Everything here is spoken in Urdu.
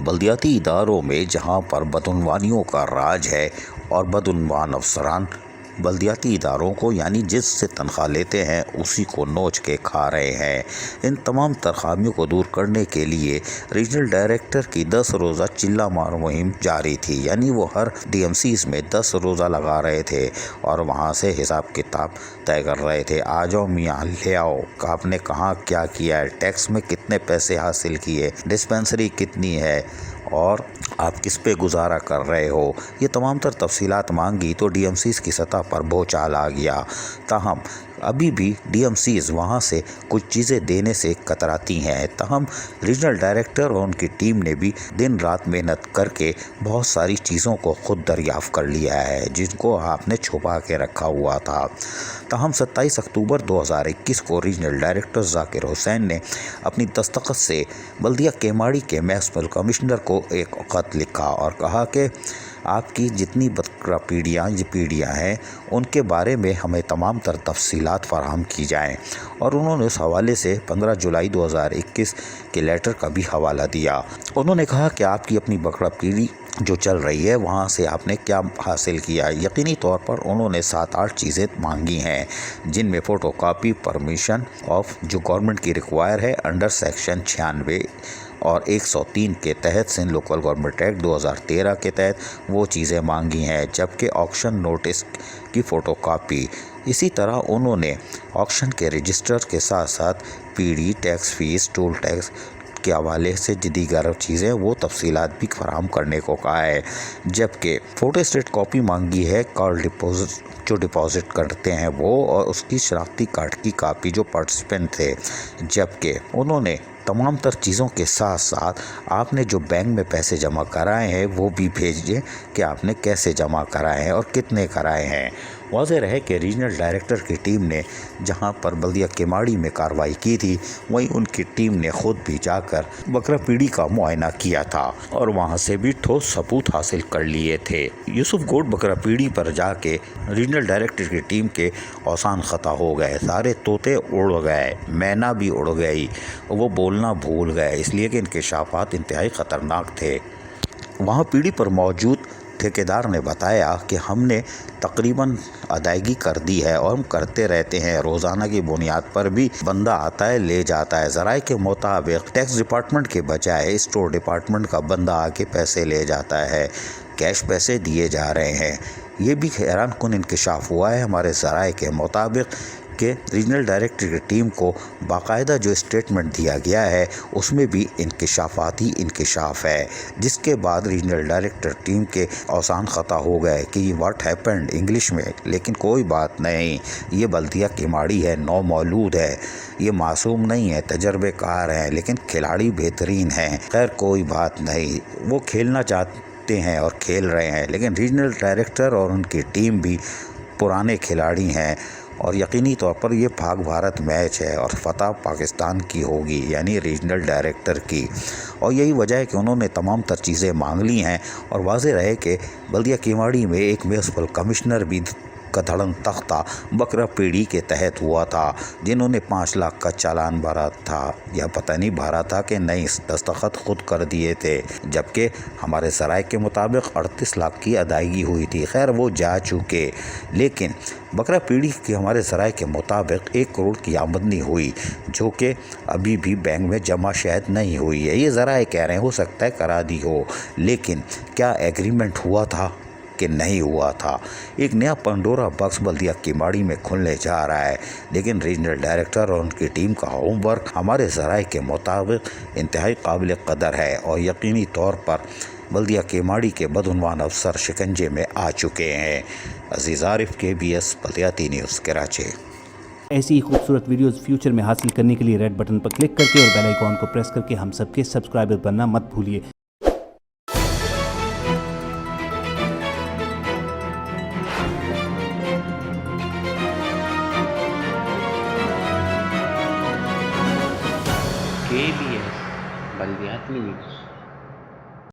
بلدیاتی اداروں میں جہاں پر بدعنوانیوں کا راج ہے اور بدعنوان افسران بلدیاتی اداروں کو یعنی جس سے تنخواہ لیتے ہیں اسی کو نوچ کے کھا رہے ہیں، ان تمام خامیوں کو دور کرنے کے لیے ریجنل ڈائریکٹر کی 10 روزہ چلہ مار مہم جاری تھی۔ یعنی وہ ہر ڈی ایم سیز میں 10 روزہ لگا رہے تھے اور وہاں سے حساب کتاب طے کر رہے تھے۔ آ جاؤ میاں، لے آؤ، آپ نے کہاں کیا کیا ہے، ٹیکس میں کتنے پیسے حاصل کیے، ڈسپینسری کتنی ہے اور آپ کس پہ گزارا کر رہے ہو، یہ تمام تر تفصیلات مانگی تو ڈی ایم سیز کی سطح پر بھوچال آ گیا۔ تاہم ابھی بھی ڈی ایم سیز وہاں سے کچھ چیزیں دینے سے کتراتی ہیں۔ تاہم ریجنل ڈائریکٹر اور ان کی ٹیم نے بھی دن رات محنت کر کے بہت ساری چیزوں کو خود دریافت کر لیا ہے جن کو آپ نے چھپا کے رکھا ہوا تھا۔ تاہم 27 اکتوبر 2021 کو ریجنل ڈائریکٹر ذاکر حسین نے اپنی دستخط سے بلدیہ کیماڑی کے میونسپل کمشنر کو ایک خط لکھا اور کہا کہ آپ کی جتنی بقرہ پیڑیاں ہیں ان کے بارے میں ہمیں تمام تر تفصیلات فراہم کی جائیں، اور انہوں نے اس حوالے سے 15 جولائی 2021 کے لیٹر کا بھی حوالہ دیا۔ انہوں نے کہا کہ آپ کی اپنی بقرہ پیڑی جو چل رہی ہے وہاں سے آپ نے کیا حاصل کیا۔ یقینی طور پر انہوں نے 7-8 چیزیں مانگی ہیں جن میں فوٹو کاپی پرمیشن آف جو گورنمنٹ کی ریکوائر ہے انڈر سیکشن 96 اور 103 کے تحت سندھ لوکل گورنمنٹ ایکٹ 2013 کے تحت وہ چیزیں مانگی ہیں، جبکہ آکشن نوٹس کی فوٹو کاپی۔ اسی طرح انہوں نے آکشن کے رجسٹر کے ساتھ ساتھ P D tax fees toll tax کے حوالے سے دیگر چیزیں وہ تفصیلات بھی فراہم کرنے کو کہا ہے، جبکہ فوٹو اسٹیٹ کاپی مانگی ہے کال ڈپازٹ کرتے ہیں وہ، اور اس کی شناختی کارڈ کی کاپی جو پارٹیسپینٹ تھے، جبکہ انہوں نے تمام تر چیزوں کے ساتھ ساتھ آپ نے جو بینک میں پیسے جمع کرائے ہیں وہ بھی بھیجیں کہ آپ نے کیسے جمع کرائے ہیں اور کتنے کرائے ہیں۔ واضح رہے کہ ریجنل ڈائریکٹر کی ٹیم نے جہاں پر بلدیہ کیماڑی میں کارروائی کی تھی وہیں ان کی ٹیم نے خود بھی جا کر بقرہ پیڑی کا معائنہ کیا تھا اور وہاں سے بھی ٹھوس ثبوت حاصل کر لیے تھے۔ یوسف گوٹ بقرہ پیڑی پر جا کے ریجنل ڈائریکٹر کی ٹیم کے اوسان خطا ہو گئے، سارے طوطے اڑ گئے، مینا بھی اڑ گئی، وہ بولنا بھول گئے، اس لیے کہ انکشافات انتہائی خطرناک تھے۔ وہاں پیڑی پر موجود ٹھیکیدار نے بتایا کہ ہم نے تقریباً ادائیگی کر دی ہے اور ہم کرتے رہتے ہیں، روزانہ کی بنیاد پر بھی بندہ آتا ہے لے جاتا ہے۔ ذرائع کے مطابق ٹیکس ڈپارٹمنٹ کے بجائے اسٹور ڈپارٹمنٹ کا بندہ آ کے پیسے لے جاتا ہے، کیش پیسے دیے جا رہے ہیں۔ یہ بھی حیران کن انکشاف ہوا ہے ہمارے ذرائع کے مطابق کہ ریجنل ڈائریکٹر کی ٹیم کو باقاعدہ جو اسٹیٹمنٹ دیا گیا ہے اس میں بھی انکشافاتی انکشاف ہے، جس کے بعد ریجنل ڈائریکٹر ٹیم کے اوسان خطا ہو گئے کہ واٹ ہیپنڈ انگلش میں، لیکن کوئی بات نہیں، یہ بلدیہ کیماڑی ہے، نو مولود ہے، یہ معصوم نہیں ہے، تجربے کار ہیں لیکن کھلاڑی بہترین ہیں۔ خیر کوئی بات نہیں، وہ کھیلنا چاہتے ہیں اور کھیل رہے ہیں، لیکن ریجنل ڈائریکٹر اور ان کی ٹیم بھی پرانے کھلاڑی ہیں اور یقینی طور پر یہ پاک بھارت میچ ہے اور فتح پاکستان کی ہوگی، یعنی ریجنل ڈائریکٹر کی، اور یہی وجہ ہے کہ انہوں نے تمام تر چیزیں مانگ لی ہیں۔ اور واضح رہے کہ بلدیہ کیماڑی میں ایک میونسپل کمشنر بھی کا دھڑم تختہ بقرہ پیڑی کے تحت ہوا تھا، جنہوں نے 5 لاکھ کا چالان بھرا تھا، یا پتہ نہیں بھرا تھا کہ نہیں، دستخط خود کر دیے تھے، جبکہ ہمارے ذرائع کے مطابق 38 لاکھ کی ادائیگی ہوئی تھی۔ خیر وہ جا چکے، لیکن بقرہ پیڑی کے ہمارے ذرائع کے مطابق 1 کروڑ کی آمدنی ہوئی جو کہ ابھی بھی بینک میں جمع شاید نہیں ہوئی ہے۔ یہ ذرائع کہہ رہے ہیں، ہو سکتا ہے کرا دی ہو، لیکن کیا ایگریمنٹ ہوا تھا کہ نہیں ہوا تھا؟ ایک نیا پنڈورا باکس بلدیہ کیماڑی میں کھلنے جا رہا ہے، لیکن ریجنل ڈائریکٹر اور ان کی ٹیم کا ہوم ورک ہمارے ذرائع کے مطابق انتہائی قابل قدر ہے اور یقینی طور پر بلدیہ کیماڑی کے بدعنوان افسر شکنجے میں آ چکے ہیں۔ عزیز عارف، KBS بلدیاتی نیوز، کراچی۔ ایسی ہی خوبصورت ویڈیوز فیوچر میں حاصل کرنے کے لیے ریڈ بٹن پر کلک کر کے اور بیل آئیکن کو پریس کر کے ہم سب کے سبسکرائبر بننا مت بھولیے۔ KBS بلدیاتی نیوز۔